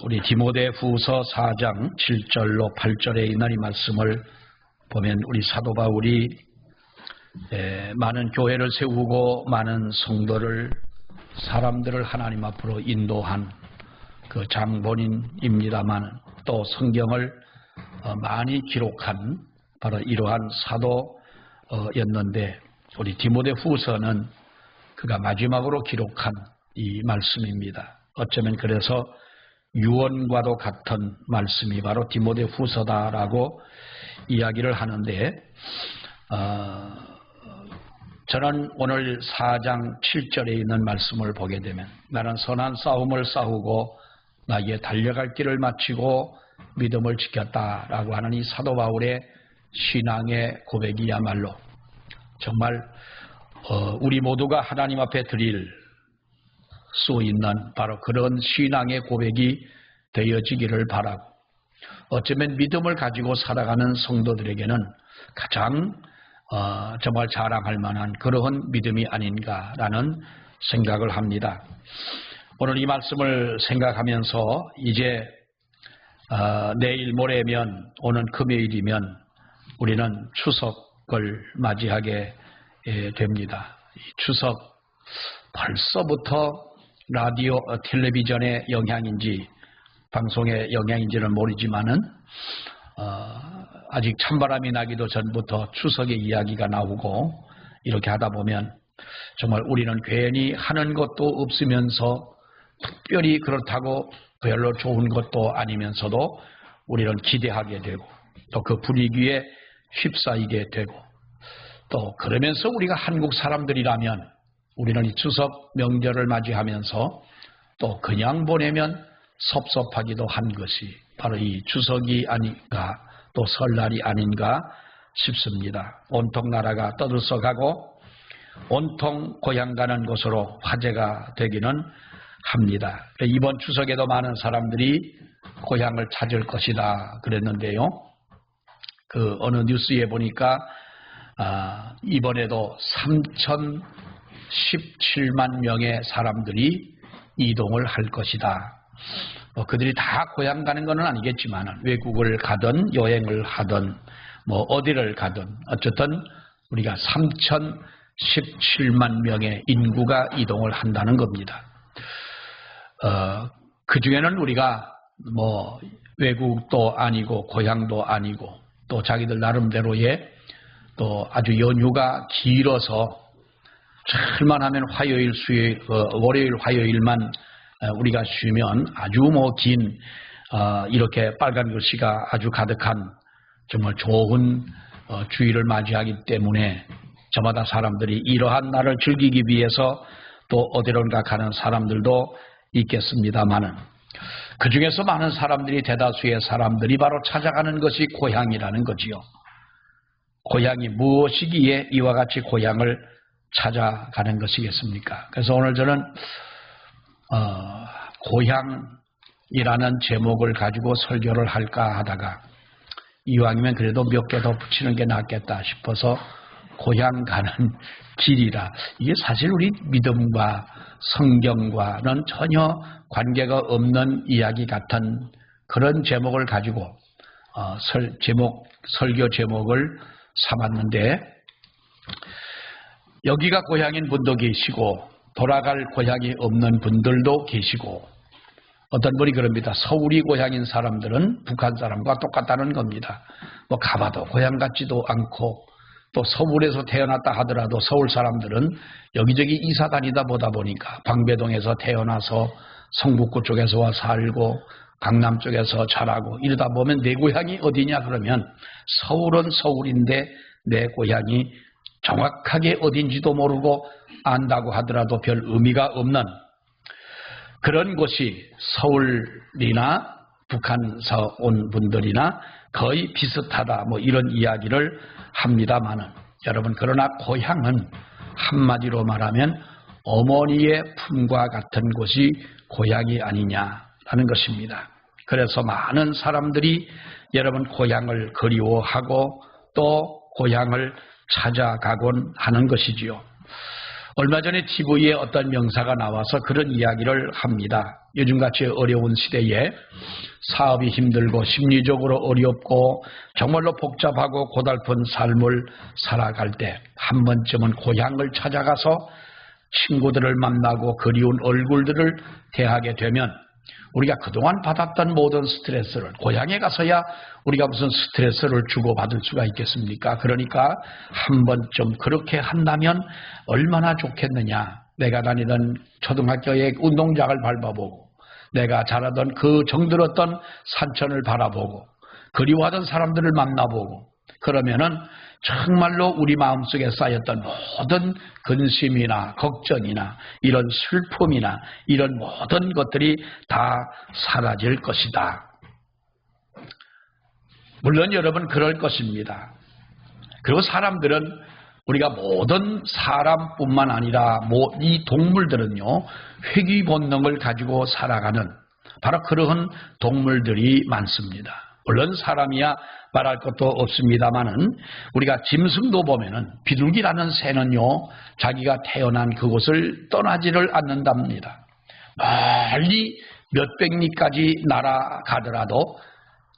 우리 디모데후서 4장 7절로 8절에 있는 이 말씀을 보면 우리 사도 바울이 많은 교회를 세우고 많은 성도를 사람들을 하나님 앞으로 인도한 그 장본인입니다만 또 성경을 많이 기록한 바로 이러한 사도였는데 우리 디모데후서는 그가 마지막으로 기록한 이 말씀입니다. 어쩌면 그래서 유언과도 같은 말씀이 바로 디모데후서다라고 이야기를 하는데 저는 오늘 4장 7절에 있는 말씀을 보게 되면 나는 선한 싸움을 싸우고 나의 달려갈 길을 마치고 믿음을 지켰다라고 하는 이 사도 바울의 신앙의 고백이야말로 정말 우리 모두가 하나님 앞에 드릴 수 있는 바로 그런 신앙의 고백이 되어지기를 바라고 어쩌면 믿음을 가지고 살아가는 성도들에게는 가장 정말 자랑할 만한 그러한 믿음이 아닌가라는 생각을 합니다. 오늘 이 말씀을 생각하면서 이제 내일 모레면 오는 금요일이면 우리는 추석을 맞이하게 됩니다. 이 추석 벌써부터 라디오, 텔레비전의 영향인지 방송의 영향인지는 모르지만은 아직 찬바람이 나기도 전부터 추석의 이야기가 나오고 이렇게 하다 보면 정말 우리는 괜히 하는 것도 없으면서 특별히 그렇다고 별로 좋은 것도 아니면서도 우리는 기대하게 되고 또 그 분위기에 휩싸이게 되고 또 그러면서 우리가 한국 사람들이라면 우리는 이 추석 명절을 맞이하면서 또 그냥 보내면 섭섭하기도 한 것이 바로 이 추석이 아닌가 또 설날이 아닌가 싶습니다. 온통 나라가 떠들썩하고 온통 고향 가는 곳으로 화제가 되기는 합니다. 이번 추석에도 많은 사람들이 고향을 찾을 것이다 그랬는데요. 그 어느 뉴스에 보니까 이번에도 3,017만 명의 사람들이 이동을 할 것이다. 그들이 다 고향 가는 건 아니겠지만 외국을 가든 여행을 하든 뭐 어디를 가든 어쨌든 우리가 3,017만 명의 인구가 이동을 한다는 겁니다. 그 중에는 우리가 뭐 외국도 아니고 고향도 아니고 또 자기들 나름대로의 또 아주 연휴가 길어서 잘만하면 화요일, 수요일, 월요일, 화요일만 우리가 쉬면 아주 뭐 긴 이렇게 빨간 글씨가 아주 가득한 정말 좋은 주일을 맞이하기 때문에 저마다 사람들이 이러한 날을 즐기기 위해서 또 어디론가 가는 사람들도 있겠습니다만은 그 중에서 많은 사람들이 대다수의 사람들이 바로 찾아가는 것이 고향이라는 거지요. 고향이 무엇이기에 이와 같이 고향을 찾아가는 것이겠습니까? 그래서 오늘 저는 고향이라는 제목을 가지고 설교를 할까 하다가 이왕이면 그래도 몇 개 더 붙이는 게 낫겠다 싶어서 고향 가는 길이라 이게 사실 우리 믿음과 성경과는 전혀 관계가 없는 이야기 같은 그런 제목을 가지고 설교 제목을 삼았는데 여기가 고향인 분도 계시고 돌아갈 고향이 없는 분들도 계시고 어떤 분이 그럽니다. 서울이 고향인 사람들은 북한 사람과 똑같다는 겁니다. 뭐 가봐도 고향 같지도 않고 또 서울에서 태어났다 하더라도 서울 사람들은 여기저기 이사 다니다 보다 보니까 방배동에서 태어나서 성북구 쪽에서 와 살고 강남 쪽에서 자라고 이러다 보면 내 고향이 어디냐 그러면 서울은 서울인데 내 고향이 정확하게 어딘지도 모르고 안다고 하더라도 별 의미가 없는 그런 곳이 서울이나 북한에서 온 분들이나 거의 비슷하다 뭐 이런 이야기를 합니다만은 여러분 그러나 고향은 한마디로 말하면 어머니의 품과 같은 곳이 고향이 아니냐라는 것입니다. 그래서 많은 사람들이 여러분 고향을 그리워하고 또 고향을 찾아가곤 하는 것이지요. 얼마 전에 TV에 어떤 명사가 나와서 그런 이야기를 합니다. 요즘같이 어려운 시대에 사업이 힘들고 심리적으로 어렵고 정말로 복잡하고 고달픈 삶을 살아갈 때 한 번쯤은 고향을 찾아가서 친구들을 만나고 그리운 얼굴들을 대하게 되면 우리가 그동안 받았던 모든 스트레스를 고향에 가서야 우리가 무슨 스트레스를 주고받을 수가 있겠습니까? 그러니까 한 번쯤 그렇게 한다면 얼마나 좋겠느냐. 내가 다니던 초등학교의 운동장을 밟아보고 내가 자라던 그 정들었던 산천을 바라보고 그리워하던 사람들을 만나보고 그러면은 정말로 우리 마음속에 쌓였던 모든 근심이나 걱정이나 이런 슬픔이나 이런 모든 것들이 다 사라질 것이다. 물론 여러분 그럴 것입니다. 그리고 사람들은 우리가 모든 사람뿐만 아니라 이 동물들은요 회귀 본능을 가지고 살아가는 바로 그러한 동물들이 많습니다. 물론 사람이야 말할 것도 없습니다만은 우리가 짐승도 보면은 비둘기라는 새는요 자기가 태어난 그곳을 떠나지를 않는답니다. 멀리 몇백 리까지 날아가더라도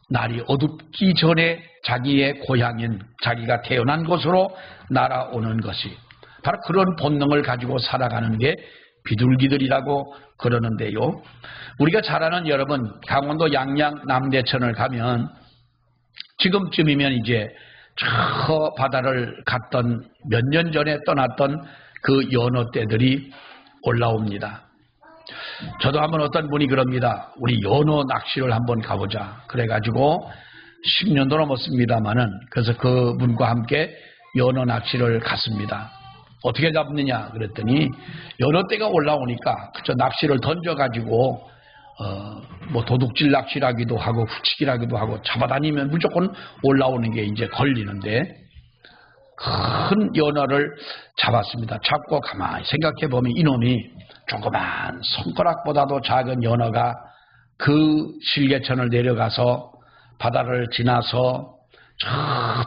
날이 어둡기 전에 자기의 고향인 자기가 태어난 곳으로 날아오는 것이 바로 그런 본능을 가지고 살아가는 게 비둘기들이라고 그러는데요. 우리가 잘 아는 여러분 강원도 양양 남대천을 가면 지금쯤이면 이제 저 바다를 갔던 몇 년 전에 떠났던 그 연어떼들이 올라옵니다. 저도 한번 어떤 분이 그럽니다. 우리 연어 낚시를 한번 가보자. 그래가지고 10년도 넘었습니다만은 그래서 그 분과 함께 연어 낚시를 갔습니다. 어떻게 잡느냐 그랬더니 연어떼가 올라오니까 그저 낚시를 던져가지고 뭐 도둑질 낚시라기도 하고 후치기라기도 하고 잡아다니면 무조건 올라오는 게 이제 걸리는데 큰 연어를 잡았습니다. 잡고 가만히 생각해 보면 이놈이 조그만 손가락보다도 작은 연어가 그 실개천을 내려가서 바다를 지나서 저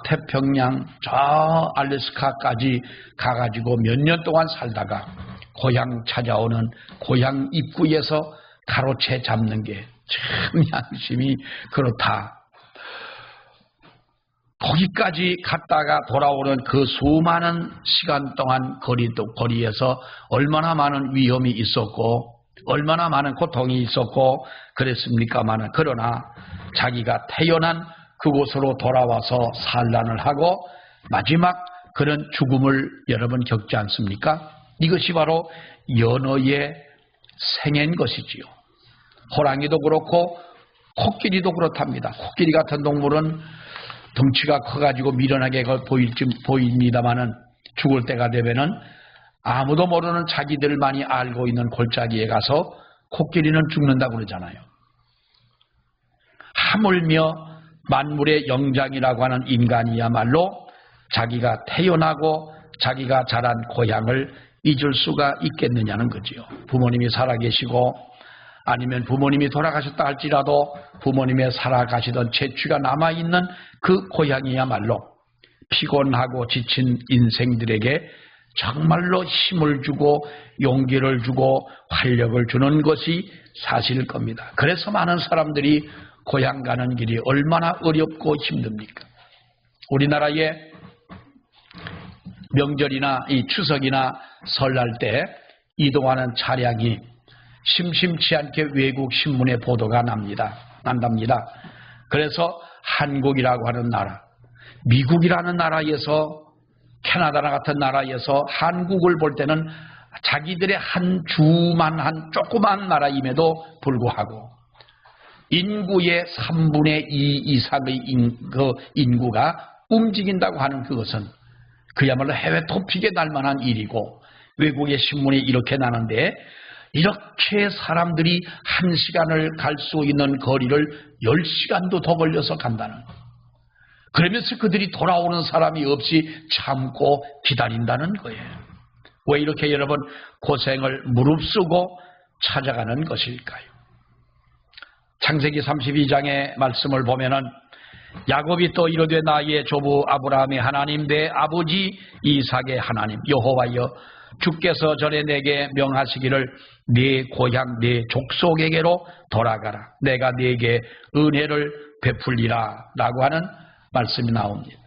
태평양 저 알래스카까지 가가지고 몇 년 동안 살다가 고향 찾아오는 고향 입구에서 가로채 잡는 게 참 양심이 그렇다. 거기까지 갔다가 돌아오는 그 수많은 시간 동안 거리에서 얼마나 많은 위험이 있었고 얼마나 많은 고통이 있었고 그랬습니까마는 그러나 자기가 태어난 그곳으로 돌아와서 산란을 하고 마지막 그런 죽음을 여러분 겪지 않습니까? 이것이 바로 연어의 생애인 것이지요. 호랑이도 그렇고 코끼리도 그렇답니다. 코끼리 같은 동물은 덩치가 커가지고 미련하게 보입니다마는 죽을 때가 되면은 아무도 모르는 자기들만이 알고 있는 골짜기에 가서 코끼리는 죽는다고 그러잖아요. 하물며 만물의 영장이라고 하는 인간이야말로 자기가 태어나고 자기가 자란 고향을 잊을 수가 있겠느냐는 거지요. 부모님이 살아계시고 아니면 부모님이 돌아가셨다 할지라도 부모님의 살아가시던 재취가 남아있는 그 고향이야말로 피곤하고 지친 인생들에게 정말로 힘을 주고 용기를 주고 활력을 주는 것이 사실일 겁니다. 그래서 많은 사람들이 고향 가는 길이 얼마나 어렵고 힘듭니까? 우리나라의 명절이나 이 추석이나 설날 때 이동하는 차량이 심심치 않게 외국 신문에 보도가 난답니다. 그래서 한국이라고 하는 나라, 미국이라는 나라에서 캐나다나 같은 나라에서 한국을 볼 때는 자기들의 한 주만 한 조그만 나라임에도 불구하고 인구의 3분의 2 이상의 인구가 움직인다고 하는 그것은 그야말로 해외 토픽에 날 만한 일이고 외국의 신문이 이렇게 나는데 이렇게 사람들이 1시간을 갈 수 있는 거리를 10시간도 더 걸려서 간다는 그러면서 그들이 돌아오는 사람이 없이 참고 기다린다는 거예요. 왜 이렇게 여러분 고생을 무릅쓰고 찾아가는 것일까요? 창세기 32장의 말씀을 보면은 야곱이 또 이르되 나의 조부 아브라함의 하나님 내 아버지 이삭의 하나님 여호와여 주께서 전에 내게 명하시기를 네 고향 네 족속에게로 돌아가라 내가 네게 은혜를 베풀리라 라고 하는 말씀이 나옵니다.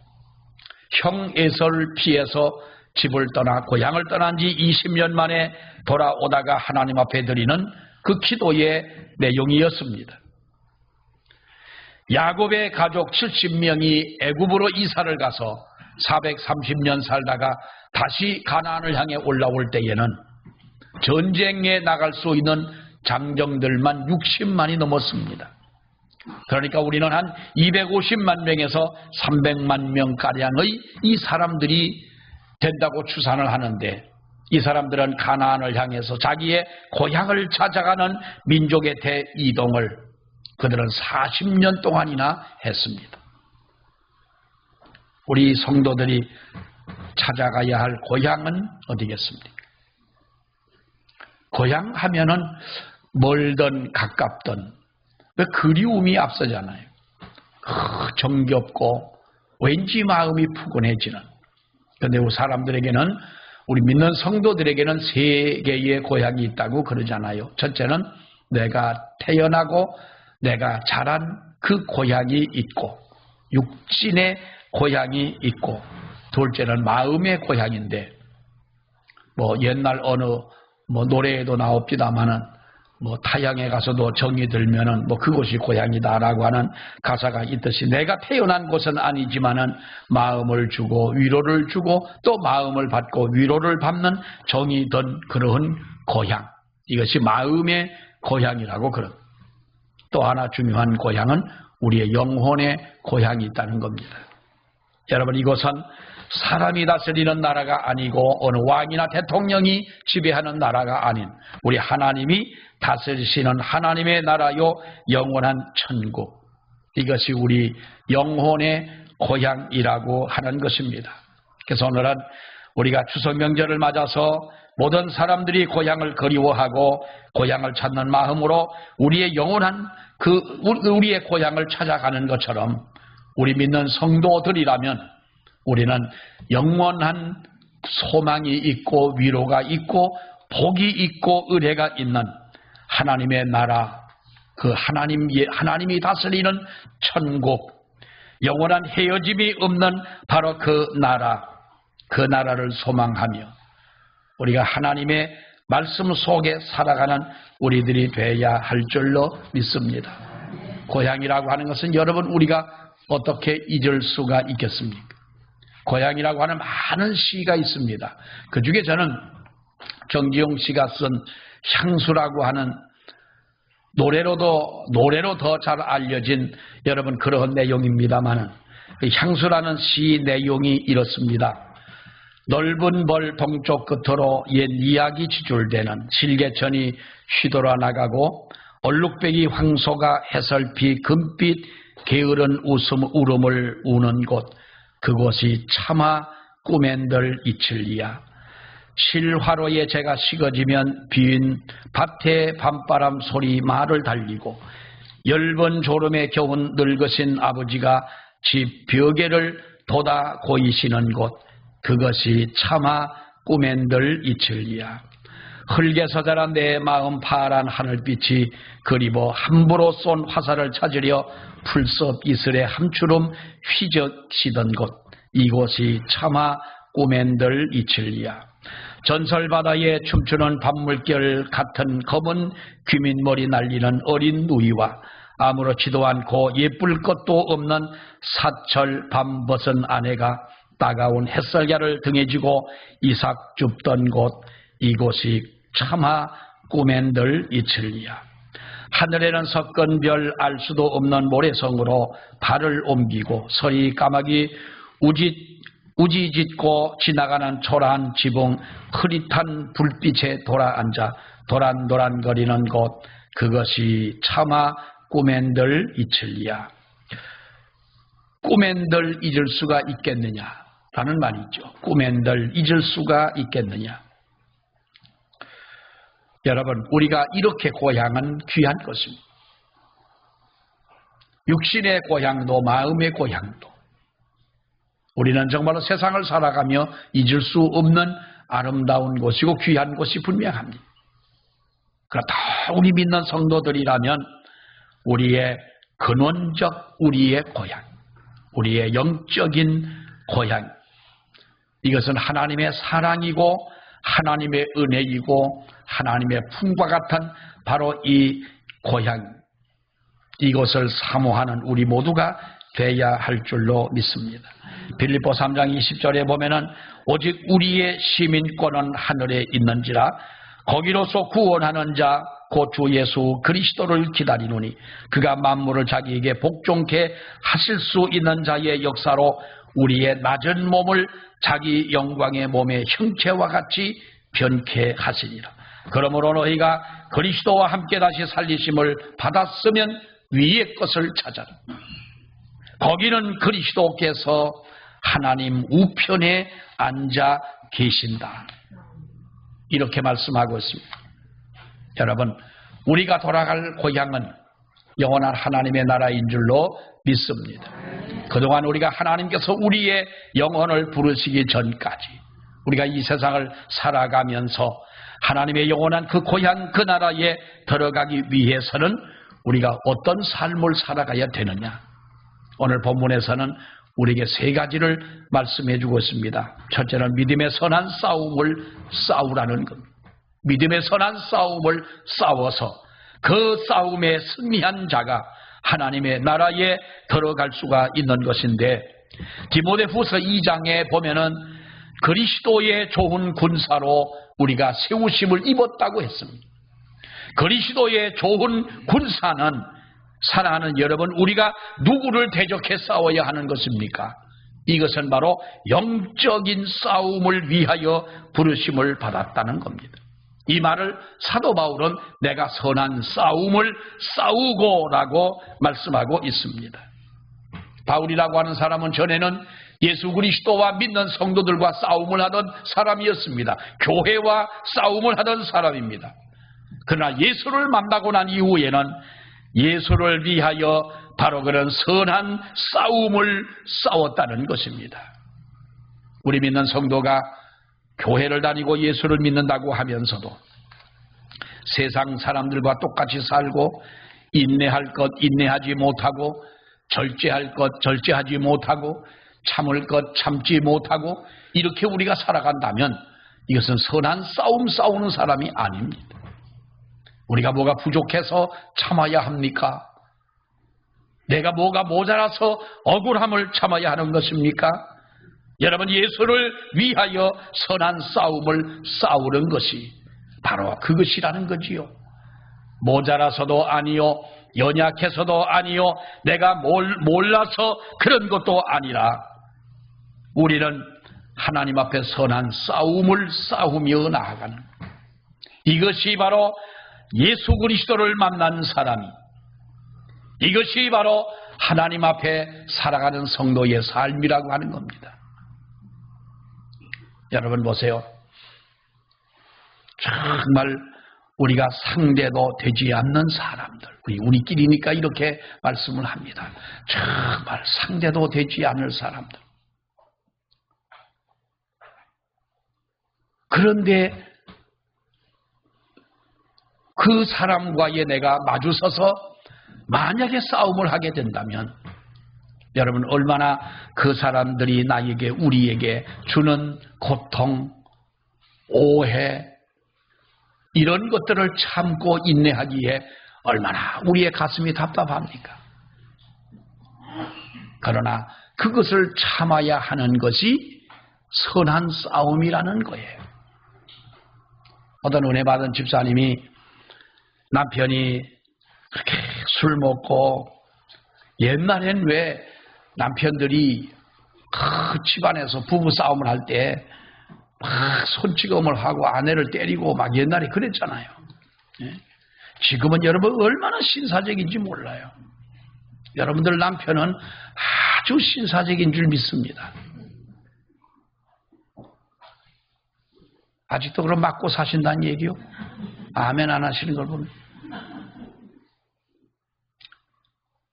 형 에서를 피해서 집을 떠나 고향을 떠난 지 20년 만에 돌아오다가 하나님 앞에 드리는 그 기도의 내용이었습니다. 야곱의 가족 70명이 애굽으로 이사를 가서 430년 살다가 다시 가나안을 향해 올라올 때에는 전쟁에 나갈 수 있는 장정들만 60만이 넘었습니다. 그러니까 우리는 한 250만 명에서 300만 명가량의 이 사람들이 된다고 추산을 하는데 이 사람들은 가나안을 향해서 자기의 고향을 찾아가는 민족의 대이동을 그들은 40년 동안이나 했습니다. 우리 성도들이 찾아가야 할 고향은 어디겠습니까? 고향 하면은 멀든 가깝든 왜 그리움이 앞서잖아요. 정겹고 왠지 마음이 푸근해지는. 그런데 우리 사람들에게는 우리 믿는 성도들에게는 세 개의 고향이 있다고 그러잖아요. 첫째는 내가 태어나고 내가 자란 그 고향이 있고 육신의 고향이 있고 둘째는 마음의 고향인데 뭐 옛날 어느 노래에도 나옵니다마는 타향에 가서도 정이 들면은 그곳이 고향이다라고 하는 가사가 있듯이 내가 태어난 곳은 아니지만은 마음을 주고 위로를 주고 또 마음을 받고 위로를 받는 정이 든 그러한 고향 이것이 마음의 고향이라고 그런. 또 하나 중요한 고향은 우리의 영혼의 고향이 있다는 겁니다. 여러분 이곳은 사람이 다스리는 나라가 아니고 어느 왕이나 대통령이 지배하는 나라가 아닌 우리 하나님이 다스리시는 하나님의 나라요 영원한 천국 이것이 우리 영혼의 고향이라고 하는 것입니다. 그래서 오늘은 우리가 추석 명절을 맞아서 모든 사람들이 고향을 그리워하고 고향을 찾는 마음으로 우리의 영원한 우리의 고향을 찾아가는 것처럼 우리 믿는 성도들이라면 우리는 영원한 소망이 있고 위로가 있고 복이 있고 은혜가 있는 하나님의 나라, 그 하나님이 다스리는 천국, 영원한 헤어짐이 없는 바로 그 나라를 소망하며 우리가 하나님의 말씀 속에 살아가는 우리들이 돼야 할 줄로 믿습니다. 고향이라고 하는 것은 여러분 우리가 어떻게 잊을 수가 있겠습니까? 고향이라고 하는 많은 시가 있습니다. 그 중에 저는 정지용 씨가 쓴 향수라고 하는 노래로 더 잘 알려진 여러분 그런 내용입니다만은 향수라는 시 내용이 이렇습니다. 넓은 벌 동쪽 끝으로 옛 이야기 지줄대는 실개천이 휘돌아 나가고 얼룩배기 황소가 해설피 금빛 게으른 울음을 우는 곳 그곳이 차마 꿈엔들 이칠리야. 실화로에 제가 식어지면 빈 밭에 밤바람 소리 말을 달리고 엷은 졸음에 겨운 늙으신 아버지가 집 벽에를 돋아 고이시는 곳 그것이 차마 꿈엔들 이칠리야. 흙에서 자란 내 마음 파란 하늘빛이 그리워 함부로 쏜 화살을 찾으려 풀섭 이슬에 함추름 휘젓히던 곳 이곳이 차마 꿈엔들 이칠리야. 전설바다에 춤추는 밤물결 같은 검은 귀민머리 날리는 어린 누이와 아무렇지도 않고 예쁠 것도 없는 사철 밤 벗은 아내가 따가운 햇살야를 등에 지고 이삭 줍던 곳 이곳이 차마 꿈엔들 이칠리야. 하늘에는 섞은 별 알 수도 없는 모래성으로 발을 옮기고 서리 까마귀 우지짓고 지나가는 초라한 지붕 흐릿한 불빛에 돌아앉아 도란도란거리는 곳 그것이 차마 꿈엔들 이칠리야. 꿈엔들 잊을 수가 있겠느냐라는 말이죠. 꿈엔들 잊을 수가 있겠느냐. 여러분 우리가 이렇게 고향은 귀한 것입니다. 육신의 고향도 마음의 고향도 우리는 정말로 세상을 살아가며 잊을 수 없는 아름다운 곳이고 귀한 곳이 분명합니다. 그렇다 우리 믿는 성도들이라면 우리의 근원적 우리의 고향, 우리의 영적인 고향, 이것은 하나님의 사랑이고 하나님의 은혜이고 하나님의 품과 같은 바로 이 고향, 이것을 사모하는 우리 모두가 돼야 할 줄로 믿습니다. 빌립보 3장 20절에 보면은 오직 우리의 시민권은 하늘에 있는지라 거기로서 구원하는 자 곧 주 예수 그리스도를 기다리노니 그가 만물을 자기에게 복종케 하실 수 있는 자의 역사로 우리의 낮은 몸을 자기 영광의 몸의 형체와 같이 변케 하시니라. 그러므로 너희가 그리스도와 함께 다시 살리심을 받았으면 위의 것을 찾아라. 거기는 그리스도께서 하나님 우편에 앉아 계신다. 이렇게 말씀하고 있습니다. 여러분, 우리가 돌아갈 고향은 영원한 하나님의 나라인 줄로 믿습니다. 그동안 우리가 하나님께서 우리의 영혼을 부르시기 전까지 우리가 이 세상을 살아가면서 하나님의 영원한 그 고향 그 나라에 들어가기 위해서는 우리가 어떤 삶을 살아가야 되느냐. 오늘 본문에서는 우리에게 세 가지를 말씀해 주고 있습니다. 첫째는 믿음의 선한 싸움을 싸우라는 겁니다. 믿음의 선한 싸움을 싸워서 그 싸움에 승리한 자가 하나님의 나라에 들어갈 수가 있는 것인데, 디모데후서 2장에 보면은 그리스도의 좋은 군사로 우리가 세우심을 입었다고 했습니다. 그리스도의 좋은 군사는, 사랑하는 여러분, 우리가 누구를 대적해 싸워야 하는 것입니까? 이것은 바로 영적인 싸움을 위하여 부르심을 받았다는 겁니다. 이 말을 사도 바울은 내가 선한 싸움을 싸우고라고 말씀하고 있습니다. 바울이라고 하는 사람은 전에는 예수 그리스도와 믿는 성도들과 싸움을 하던 사람이었습니다. 교회와 싸움을 하던 사람입니다. 그러나 예수를 만나고 난 이후에는 예수를 위하여 바로 그런 선한 싸움을 싸웠다는 것입니다. 우리 믿는 성도가 교회를 다니고 예수를 믿는다고 하면서도 세상 사람들과 똑같이 살고, 인내할 것 인내하지 못하고, 절제할 것 절제하지 못하고, 참을 것 참지 못하고, 이렇게 우리가 살아간다면 이것은 선한 싸움 싸우는 사람이 아닙니다. 우리가 뭐가 부족해서 참아야 합니까? 내가 뭐가 모자라서 억울함을 참아야 하는 것입니까? 여러분, 예수를 위하여 선한 싸움을 싸우는 것이 바로 그것이라는 거지요. 모자라서도 아니요, 연약해서도 아니요, 내가 몰라서 그런 것도 아니라 우리는 하나님 앞에 선한 싸움을 싸우며 나아가는, 이것이 바로 예수 그리스도를 만난 사람이, 이것이 바로 하나님 앞에 살아가는 성도의 삶이라고 하는 겁니다. 여러분 보세요. 정말 우리가 상대도 되지 않는 사람들, 우리끼리니까 이렇게 말씀을 합니다. 정말 상대도 되지 않을 사람들. 그런데 그 사람과의 내가 마주서서 만약에 싸움을 하게 된다면 여러분, 얼마나 그 사람들이 나에게, 우리에게 주는 고통, 오해, 이런 것들을 참고 인내하기에 얼마나 우리의 가슴이 답답합니까? 그러나 그것을 참아야 하는 것이 선한 싸움이라는 거예요. 어떤 은혜 받은 집사님이 남편이 그렇게 술 먹고, 옛날엔 왜 남편들이 그 집안에서 부부 싸움을 할 때 막 손찌검을 하고 아내를 때리고 막 옛날에 그랬잖아요. 지금은 여러분 얼마나 신사적인지 몰라요. 여러분들 남편은 아주 신사적인 줄 믿습니다. 아직도 그럼 맞고 사신다는 얘기요? 아멘 안 하시는 걸 보면.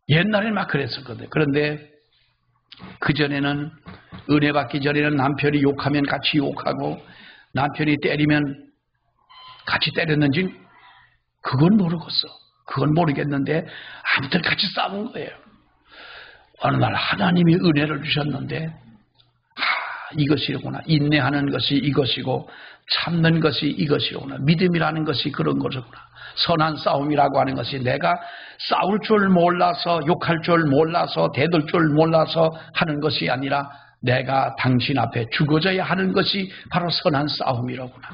옛날에 막 그랬었거든요. 그런데 그전에는, 은혜 받기 전에는 남편이 욕하면 같이 욕하고 남편이 때리면 같이 때렸는지 그건 모르겠어. 그건 모르겠는데 아무튼 같이 싸운 거예요. 어느 날 하나님이 은혜를 주셨는데 이것이구나. 인내하는 것이 이것이고 참는 것이 이것이구나. 믿음이라는 것이 그런 거구나. 선한 싸움이라고 하는 것이 내가 싸울 줄 몰라서, 욕할 줄 몰라서, 대들 줄 몰라서 하는 것이 아니라 내가 당신 앞에 죽어져야 하는 것이 바로 선한 싸움이로구나.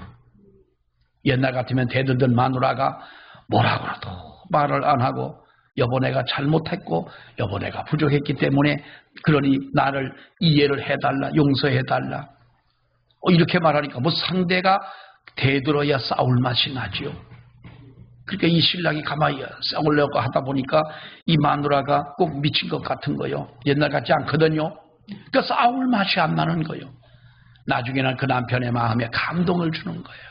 옛날 같으면 대들던 마누라가 뭐라고 해도 말을 안 하고 여보 내가 잘못했고 여보 내가 부족했기 때문에 그러니 나를 이해를 해달라, 용서해달라, 이렇게 말하니까 뭐 상대가 대들어야 싸울 맛이 나지요. 그러니까 이 신랑이 가만히 싸우려고 하다 보니까 이 마누라가 꼭 미친 것 같은 거예요. 옛날 같지 않거든요. 그러니까 싸울 맛이 안 나는 거예요. 나중에는 그 남편의 마음에 감동을 주는 거예요.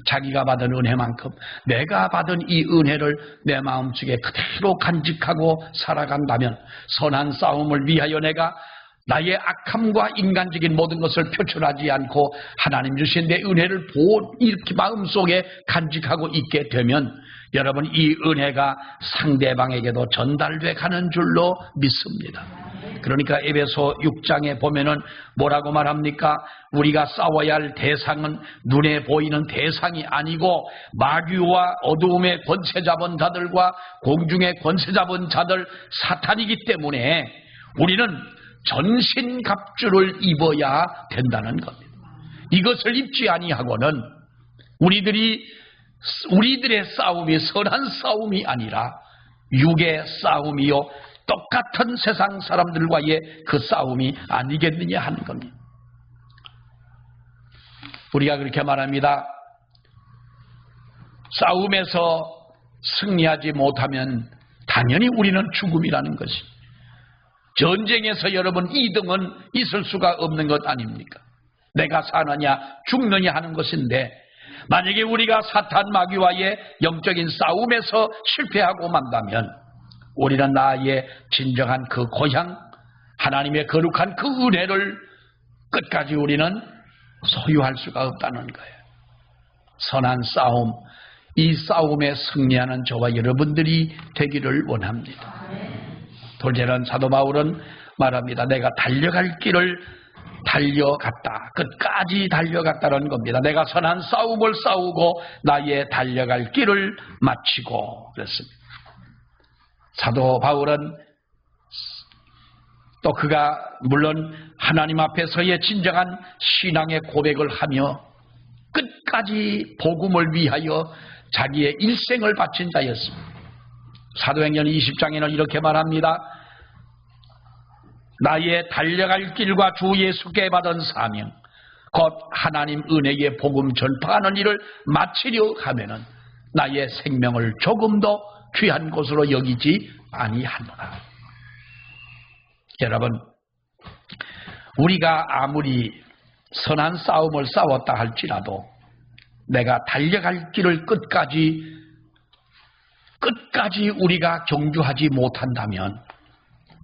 자기가 받은 은혜만큼 내가 받은 이 은혜를 내 마음속에 그대로 간직하고 살아간다면 선한 싸움을 위하여 내가 나의 악함과 인간적인 모든 것을 표출하지 않고 하나님 주신 내 은혜를 이렇게 마음속에 간직하고 있게 되면 여러분 이 은혜가 상대방에게도 전달돼 가는 줄로 믿습니다. 그러니까 에베소 6장에 보면은 뭐라고 말합니까? 우리가 싸워야 할 대상은 눈에 보이는 대상이 아니고 마귀와 어두움의 권세 잡은 자들과 공중의 권세 잡은 자들 사탄이기 때문에 우리는 전신갑주를 입어야 된다는 겁니다. 이것을 입지 아니하고는 우리들의 싸움이 선한 싸움이 아니라 육의 싸움이요 똑같은 세상 사람들과의 그 싸움이 아니겠느냐 하는 겁니다. 우리가 그렇게 말합니다. 싸움에서 승리하지 못하면 당연히 우리는 죽음이라는 것이. 전쟁에서 여러분 2등은 있을 수가 없는 것 아닙니까? 내가 사느냐 죽느냐 하는 것인데 만약에 우리가 사탄 마귀와의 영적인 싸움에서 실패하고 만다면 우리는 나의 진정한 그 고향 하나님의 거룩한 그 은혜를 끝까지 우리는 소유할 수가 없다는 거예요. 선한 싸움, 이 싸움에 승리하는 저와 여러분들이 되기를 원합니다. 둘째는 사도 바울은 말합니다. 내가 달려갈 길을 달려갔다. 끝까지 달려갔다는 겁니다. 내가 선한 싸움을 싸우고 나의 달려갈 길을 마치고 그랬습니다. 사도 바울은 또 그가 물론 하나님 앞에서의 진정한 신앙의 고백을 하며 끝까지 복음을 위하여 자기의 일생을 바친 자였습니다. 사도행전 20장에는 이렇게 말합니다. 나의 달려갈 길과 주 예수께 받은 사명 곧 하나님 은혜의 복음 전파하는 일을 마치려 하면은 나의 생명을 조금도 귀한 곳으로 여기지 아니하노라. 여러분, 우리가 아무리 선한 싸움을 싸웠다 할지라도 내가 달려갈 길을 끝까지 우리가 경주하지 못한다면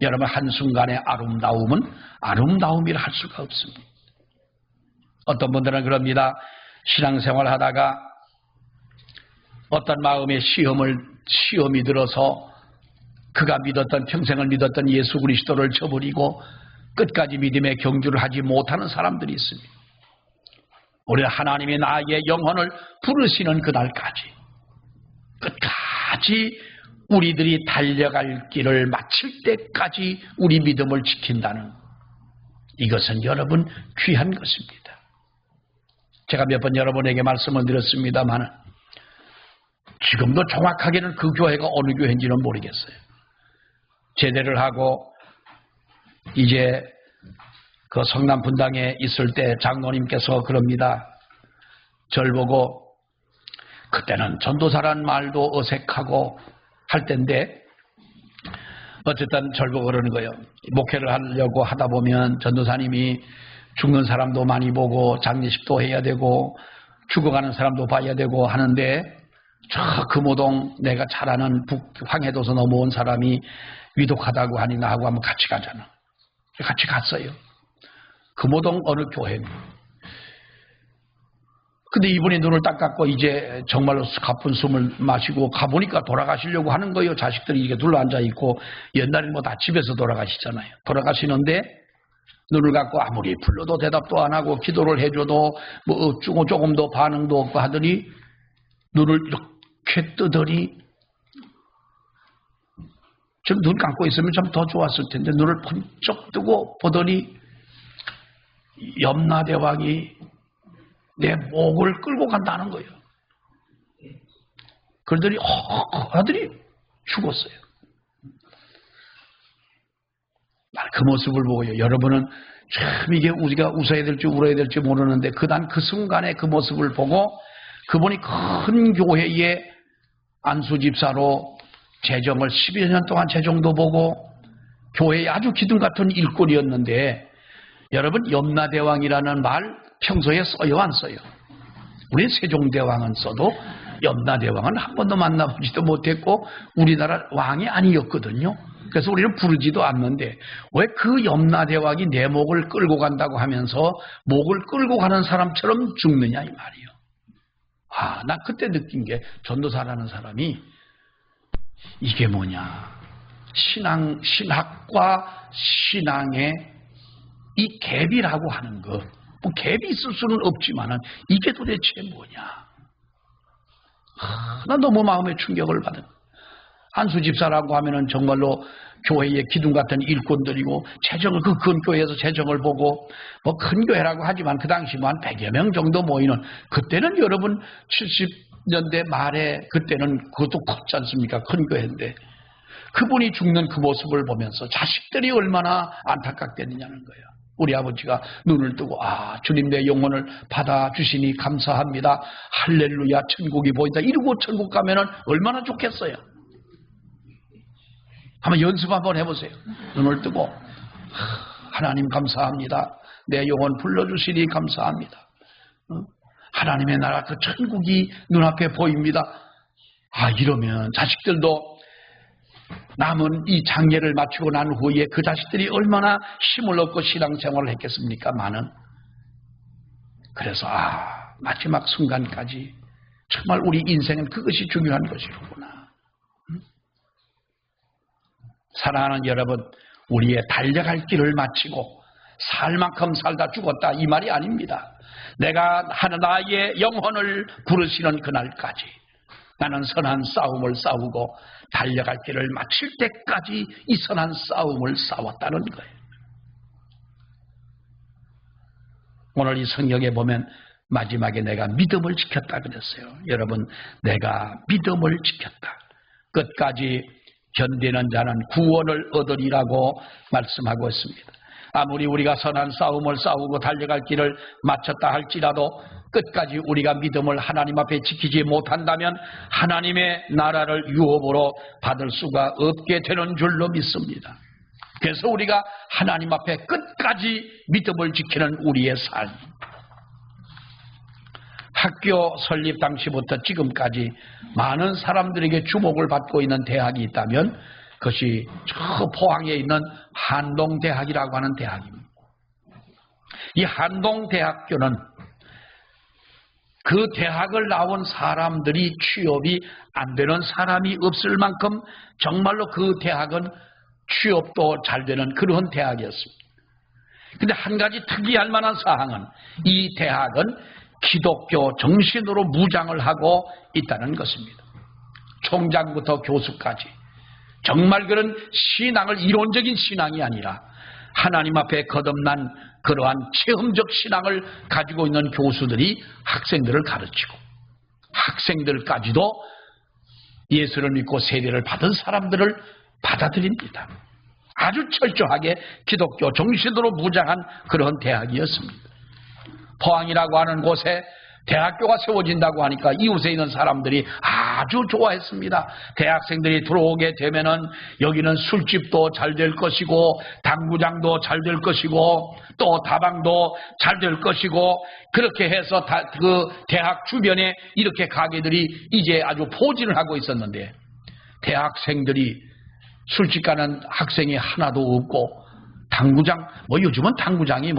여러분 한순간의 아름다움은 아름다움이라 할 수가 없습니다. 어떤 분들은 그럽니다. 신앙생활 하다가 어떤 마음의 시험이 들어서 그가 평생을 믿었던 예수 그리스도를 저버리고 끝까지 믿음의 경주를 하지 못하는 사람들이 있습니다. 우리 하나님이 나의 영혼을 부르시는 그날까지 끝까지 우리들이 달려갈 길을 마칠 때까지 우리 믿음을 지킨다는 이것은 여러분 귀한 것입니다. 제가 몇 번 여러분에게 말씀을 드렸습니다만 지금도 정확하게는 그 교회가 어느 교회인지는 모르겠어요. 제대를 하고 이제 그 성남 분당에 있을 때 장로님께서 그럽니다. 절 보고 그때는 전도사란 말도 어색하고 할 때인데 어쨌든 절 보고 그러는 거예요. 목회를 하려고 하다 보면 전도사님이 죽는 사람도 많이 보고 장례식도 해야 되고 죽어가는 사람도 봐야 되고 하는데 저 금호동 내가 잘 아는 황해도서 넘어온 사람이 위독하다고 하니 나하고 한번 같이 가자는. 같이 갔어요. 금호동 어느 교회는. 근데 이분이 눈을 딱 감고 이제 정말로 가쁜 숨을 마시고 가보니까 돌아가시려고 하는 거예요. 자식들이 이게 둘러앉아 있고, 옛날에는 뭐 다 집에서 돌아가시잖아요. 돌아가시는데 눈을 감고 아무리 불러도 대답도 안 하고 기도를 해줘도 뭐 어쩌고 조금도 반응도 없고 하더니 눈을 이렇게 뜨더니, 좀 눈 감고 있으면 좀 더 좋았을 텐데 눈을 번쩍 뜨고 보더니 염라대왕이 내 목을 끌고 간다는 거예요. 그러더니 하더니 죽었어요. 그 모습을 보고요. 여러분은 참 이게 우리가 웃어야 될지 울어야 될지 모르는데 그단 그 순간에 그 모습을 보고 그분이 큰 교회의 안수집사로 재정을 10여 년 동안 재정도 보고 교회의 아주 기둥 같은 일꾼이었는데, 여러분 염라대왕이라는 말 평소에 써요 안 써요? 우리 세종대왕은 써도 염라대왕은 한 번도 만나보지도 못했고 우리나라 왕이 아니었거든요. 그래서 우리는 부르지도 않는데 왜 그 염라대왕이 내 목을 끌고 간다고 하면서 목을 끌고 가는 사람처럼 죽느냐 이 말이에요. 난 그때 느낀 게, 전도사라는 사람이 이게 뭐냐, 신학과 신앙의 이 갭이라고 하는 거, 뭐 갭이 있을 수는 없지만은 이게 도대체 뭐냐. 나 너무 마음에 충격을 받은. 안수집사라고 하면은 정말로 교회의 기둥 같은 일꾼들이고, 재정을 그 큰 교회에서 재정을 보고, 뭐 큰 교회라고 하지만 그 당시 뭐 한 100여 명 정도 모이는, 그때는 여러분 70년대 말에 그때는 그것도 컸지 않습니까? 큰 교회인데 그분이 죽는 그 모습을 보면서 자식들이 얼마나 안타깝겠느냐는 거예요. 우리 아버지가 눈을 뜨고 주님 내 영혼을 받아주시니 감사합니다. 할렐루야 천국이 보인다. 이러고 천국 가면은 얼마나 좋겠어요. 한번 연습 한번 해보세요. 눈을 뜨고 하나님 감사합니다. 내 영혼 불러주시니 감사합니다. 하나님의 나라 그 천국이 눈앞에 보입니다. 이러면 자식들도 남은 이 장례를 마치고 난 후에 그 자식들이 얼마나 힘을 얻고 신앙생활을 했겠습니까? 그래서 마지막 순간까지 정말 우리 인생은 그것이 중요한 것이로구나. 사랑하는 여러분, 우리의 달려갈 길을 마치고 살 만큼 살다 죽었다 이 말이 아닙니다. 내가 나의 영혼을 부르시는 그날까지 나는 선한 싸움을 싸우고 달려갈 길을 마칠 때까지 이 선한 싸움을 싸웠다는 거예요. 오늘 이 성경에 보면 마지막에 내가 믿음을 지켰다 그랬어요. 여러분, 내가 믿음을 지켰다. 끝까지 견디는 자는 구원을 얻으리라고 말씀하고 있습니다. 아무리 우리가 선한 싸움을 싸우고 달려갈 길을 마쳤다 할지라도 끝까지 우리가 믿음을 하나님 앞에 지키지 못한다면 하나님의 나라를 유업으로 받을 수가 없게 되는 줄로 믿습니다. 그래서 우리가 하나님 앞에 끝까지 믿음을 지키는 우리의 삶. 학교 설립 당시부터 지금까지 많은 사람들에게 주목을 받고 있는 대학이 있다면 그것이 저 포항에 있는 한동대학이라고 하는 대학입니다. 이 한동대학교는 그 대학을 나온 사람들이 취업이 안 되는 사람이 없을 만큼 정말로 그 대학은 취업도 잘 되는 그런 대학이었습니다. 그런데 한 가지 특이할 만한 사항은 이 대학은 기독교 정신으로 무장을 하고 있다는 것입니다. 총장부터 교수까지 정말 그런 신앙을 이론적인 신앙이 아니라 하나님 앞에 거듭난 그러한 체험적 신앙을 가지고 있는 교수들이 학생들을 가르치고 학생들까지도 예수를 믿고 세례를 받은 사람들을 받아들입니다. 아주 철저하게 기독교 정신으로 무장한 그런 대학이었습니다. 포항이라고 하는 곳에 대학교가 세워진다고 하니까 이웃에 있는 사람들이 아주 좋아했습니다. 대학생들이 들어오게 되면은 여기는 술집도 잘 될 것이고 당구장도 잘 될 것이고 또 다방도 잘 될 것이고 그렇게 해서 그 대학 주변에 이렇게 가게들이 이제 아주 포진을 하고 있었는데 대학생들이 술집 가는 학생이 하나도 없고, 당구장, 요즘은 당구장이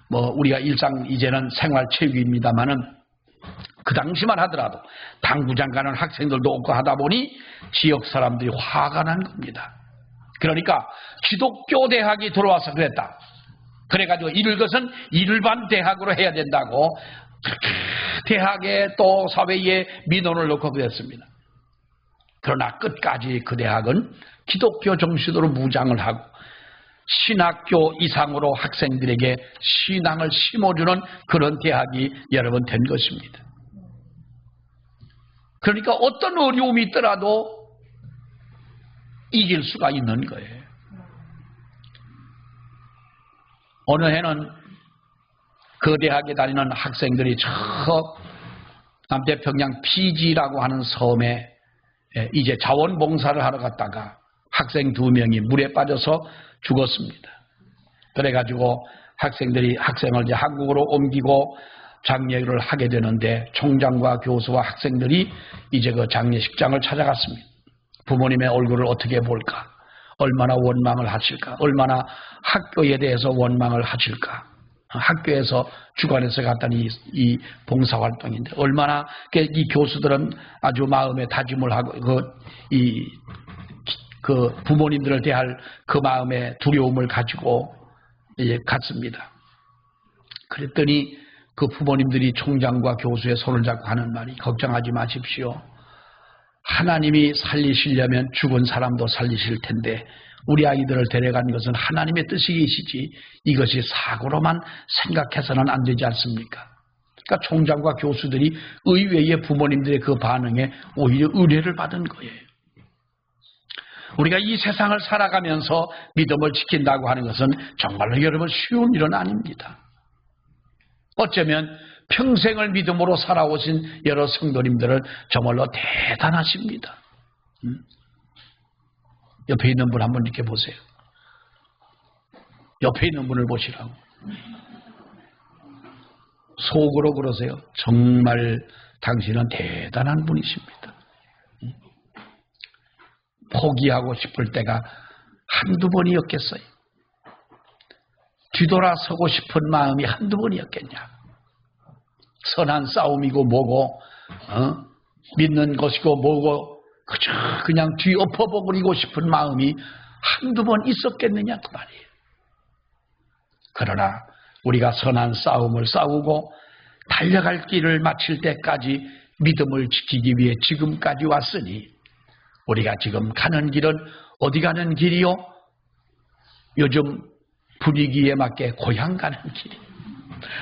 우리가 일상 이제는 생활체육입니다만은 그 당시만 하더라도 당구장 가는 학생들도 없고 하다 보니 지역 사람들이 화가 난 겁니다. 그러니까 기독교 대학이 들어와서 그랬다. 그래가지고 이것은 일반 대학으로 해야 된다고 대학에 또 사회에 민원을 넣고 그랬습니다. 그러나 끝까지 그 대학은 기독교 정신으로 무장을 하고 신학교 이상으로 학생들에게 신앙을 심어주는 그런 대학이 여러분 된 것입니다. 그러니까 어떤 어려움이 있더라도 이길 수가 있는 거예요. 어느 해는 그 대학에 다니는 학생들이 저 남태평양 피지라고 하는 섬에 이제 자원봉사를 하러 갔다가 학생 2명이 물에 빠져서 죽었습니다. 그래가지고 학생을 이제 한국으로 옮기고 장례를 하게 되는데 총장과 교수와 학생들이 이제 그 장례식장을 찾아갔습니다. 부모님의 얼굴을 어떻게 볼까? 얼마나 원망을 하실까? 얼마나 학교에 대해서 원망을 하실까? 학교에서 주관해서 갔던 이 봉사활동인데 얼마나 이 교수들은 아주 마음에 다짐을 하고 그 부모님들을 대할 그 마음의 두려움을 가지고 이제 갔습니다. 그랬더니 그 부모님들이 총장과 교수의 손을 잡고 하는 말이 걱정하지 마십시오. 하나님이 살리시려면 죽은 사람도 살리실 텐데 우리 아이들을 데려간 것은 하나님의 뜻이시지 이것이 사고로만 생각해서는 안 되지 않습니까? 그러니까 총장과 교수들이 의외의 부모님들의 그 반응에 오히려 은혜를 받은 거예요. 우리가 이 세상을 살아가면서 믿음을 지킨다고 하는 것은 정말로 여러분 쉬운 일은 아닙니다. 어쩌면 평생을 믿음으로 살아오신 여러 성도님들은 정말로 대단하십니다. 옆에 있는 분 한번 이렇게 보세요. 옆에 있는 분을 보시라고. 속으로 그러세요. 정말 당신은 대단한 분이십니다. 포기하고 싶을 때가 한두 번이었겠어요. 뒤돌아서고 싶은 마음이 한두 번이었겠냐. 선한 싸움이고 뭐고 믿는 것이고 뭐고 그냥 뒤엎어버리고 싶은 마음이 한두 번 있었겠느냐 그 말이에요. 그러나 우리가 선한 싸움을 싸우고 달려갈 길을 마칠 때까지 믿음을 지키기 위해 지금까지 왔으니 우리가 지금 가는 길은 어디 가는 길이요? 요즘 분위기에 맞게 고향 가는 길이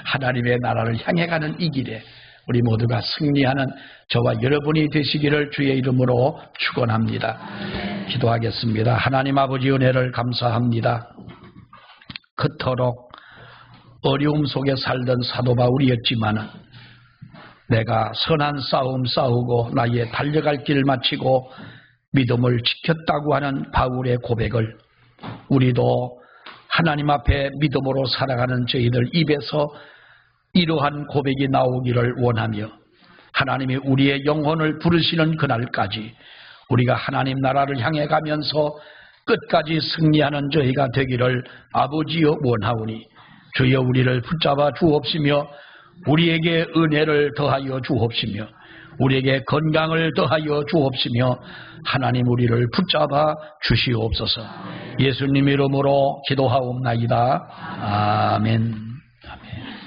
하나님의 나라를 향해 가는 이 길에 우리 모두가 승리하는 저와 여러분이 되시기를 주의 이름으로 축원합니다. 기도하겠습니다. 하나님 아버지 은혜를 감사합니다. 그토록 어려움 속에 살던 사도 바울이었지만 내가 선한 싸움 싸우고 나의 달려갈 길을 마치고 믿음을 지켰다고 하는 바울의 고백을 우리도 하나님 앞에 믿음으로 살아가는 저희들 입에서 이러한 고백이 나오기를 원하며 하나님이 우리의 영혼을 부르시는 그날까지 우리가 하나님 나라를 향해 가면서 끝까지 승리하는 저희가 되기를 아버지여 원하오니 주여 우리를 붙잡아 주옵시며 우리에게 은혜를 더하여 주옵시며 우리에게 건강을 더하여 주옵시며 하나님 우리를 붙잡아 주시옵소서. 예수님 이름으로 기도하옵나이다. 아멘. 아멘.